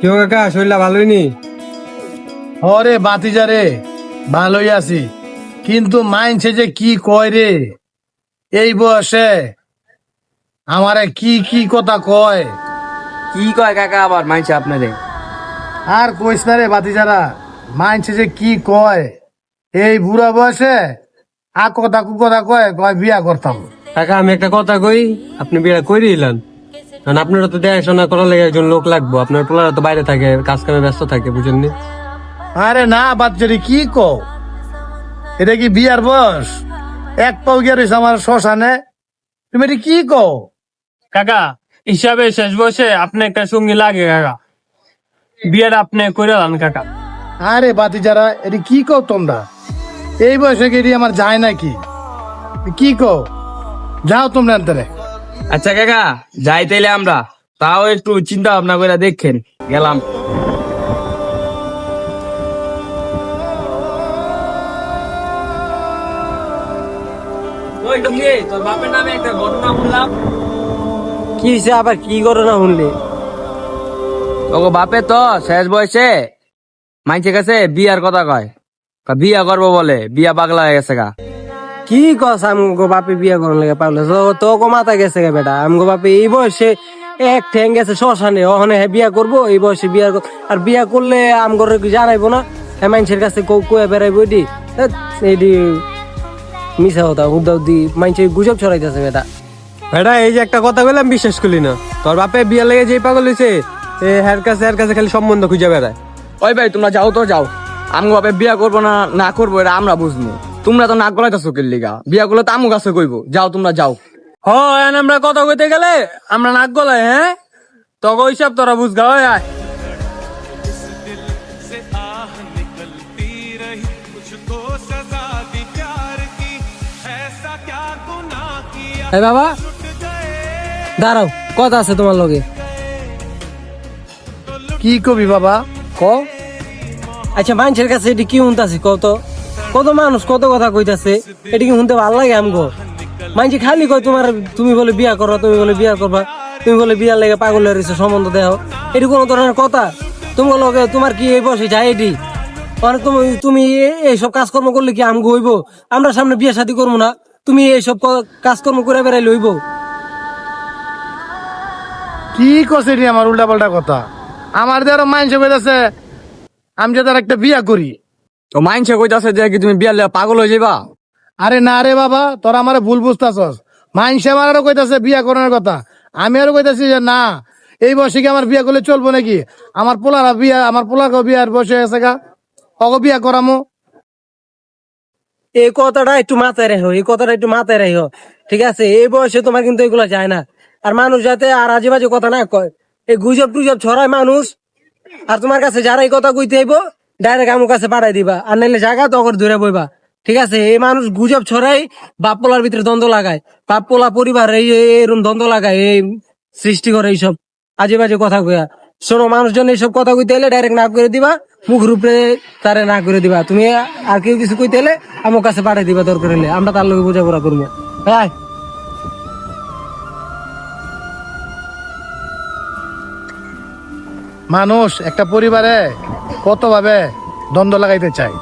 কেউ কাকা শরীরটা ভালোই নি? ওরে বাতিজা রে, ভালোই আছি, কিন্তু মাইনছে যে কি কয় রে এই বয়সে, আমারে কি কি কথা কয়। কি কয় কাকা আবার মাইছে আপনারে? আর কইস না রে বাতিজারা, মাইনছে যে কি কয় এই বুড়া বয়সে। আ কথা কু কথা কয় কয় বিয়া করতাম। কাকা আমি একটা কথা কই, আপনি বিয়ে করে দিলেন, কারণ আপনারা তো দেখাশোনা করার লেগে একজন লোক লাগবো। আপনার পোলারা তো বাইরে থাকে, কাজ কামে ব্যস্ত থাকে, বুঝেননি? আরে না বাচ্চারি কি কও, এটা কি বিয়ার বয়স? এক পাও গিয়ে রয়েছে আমার শ্মশানে, তুমি এটা কি কও? কাকা হিসাবে শেষ বয়সে আপনি একটা সঙ্গী লাগে কাকা, বিয়েটা আপনি করে দেন কাকা। আরে বাতিজারা, এটা কি কও তোমরা? এই বয়সে কি এটি আমার যায় নাকি? কি কও, যাও তোমরা আনতে। আচ্ছা কাকা যাই তাইলে আমরা, তাও একটু চিন্তা ভাবনা করে দেখেন গেলাম। ওই ঢুকে তোর বাপের নামে একটা ঘটনা শুনলাম। কি হয়েছে আবার, কি করো না শুনলে? তোকে বাপে তো শেষ বয়সে মাইনছে কাছে বিয়ার কথা কয়, বিয়া করবো বলে, বিয়া পাগলা হয়ে গেছে গা। কি কস আমগো বাপে বিয়ে করার লেগে পাগল? তো মাথা গেছে গে বেটা, আমগো বাপে এই বয়সে এক ঠ্যাং গেছে শ্মশানে, ওখানে বিয়া করবো এই বয়সে বিয়া আর বিয়া করলে আমগর কি জানাইবো না? হ্যাঁ মানুষের কাছে কয়ে বেড়াইবো এডি এইডি মিশা হতা উদ্দাও দি মানুষের গুজব ছড়াইতেছে বেটা। বেটা এই যে একটা কথা বললাম বিশ্বাস করলি না, তোর বাপে বিয়া লেগে যে পাগল হয়েছে হের কাছে খালি সম্বন্ধ খুঁজে বেড়ায়। ওই ভাই তোমরা যাও তো যাও, আমগো বাপে বিয়া করবো না না করবো এটা আমরা বুঝবো, তোমরা তো নাক গলাইতেছো কিল লিগা, বিয়া করলে তো আমু কাছে কইবো, যাও তোমরা যাও। হ্যাঁ আমরা কথা কইতে গেলে আমরা নাক গলাই, হ্যাঁ তোকে ওইসব তোরা বুঝগা। ওই আয় এই বাবা দাঁড়াও, কথা আছে তোমার লগে। কি কবি বাবা? ক আচ্ছা মানুষের কাছে এটি কি শুনতাছি কত কত মানুষ কত কথা কইতাছে, এটি কি শুনতে ভালো লাগে আমগো? মানুষ খালি কয় তোমার, তুমি বলে বিয়া করো, তুমি বলে বিয়া করবা, তুমি বলে বিয়ার লেগে পাগল হয়ে রয়েছে, সম্বন্ধ দেও, এটি কোনো ধরনের কথা? তোমার লগে তোমার কি এই বসে যায় এটি? মানে তুমি এইসব কাজকর্ম করলে কি আমগো হইব? আমরা সামনে বিয়ে শাদী করবো না, তুমি এইসব কাজকর্ম করে বেড়াইলে হইব? কি কছে রে আমার উল্টা পাল্টা কথা? আমার যে আরো মাইনসে কইতাছে আমি যে তার একটা বিয়া করি। তো মাইনছে কইতাছে যে কি তুমি বিয়ার লেগে পাগল হয়ে যাবা? আরে না রে বাবা, তোরা আমার ভুল বুঝতাছস। মাইনসে আমার আরো কইতাছে বিয়া করার কথা, আমি আরো কইতাছি যে না, এই বয়সে কি আমার বিয়া করলে চলবো নাকি? আমার পোলারও বিয়ার বয়সে আছে গা, অগো বিয়া করামো। এই কথাটা একটু মাথায় রেখো, এই কথাটা একটু মাথায় রেখো, ঠিক আছে? এই বয়সে তোমার কিন্তু এগুলা যায় না। আর মানুষ যাতে আর আজে বাজে কথা না কয়, এই গুজব টুজব ছড়ায় মানুষ। আর তোমার কাছে যারা এই কথা কইতে আইবো ডাইরেক্ট আমার কাছে পাঠাই দিবা, আর নাইলে জায়গা তখন ধরে বইবা, ঠিক আছে? এই মানুষ গুজব ছড়াই, বাপ পোলার ভিতরে দ্বন্দ্ব লাগায়, বাপ পোলা পরিবার এরকম দ্বন্দ্ব লাগায়, এই সৃষ্টি করে এইসব আজে বাজে কথা কইয়া। শোনো, মানুষজন এইসব কথা কইতে এলে ডাইরেক্ট না করে দিবা, মুখ রূপে তারে না করে দিবা। তুমি আর কেউ কিছু কইতে এলে আমার কাছে পাঠাই দিবা, দরকার হলে আমরা তার লোক বোঝাপড়া করবো। হ্যাঁ মানুষ একটা পরিবারে কত ভাবে দ্বন্দ্ব লাগাইতে চায়।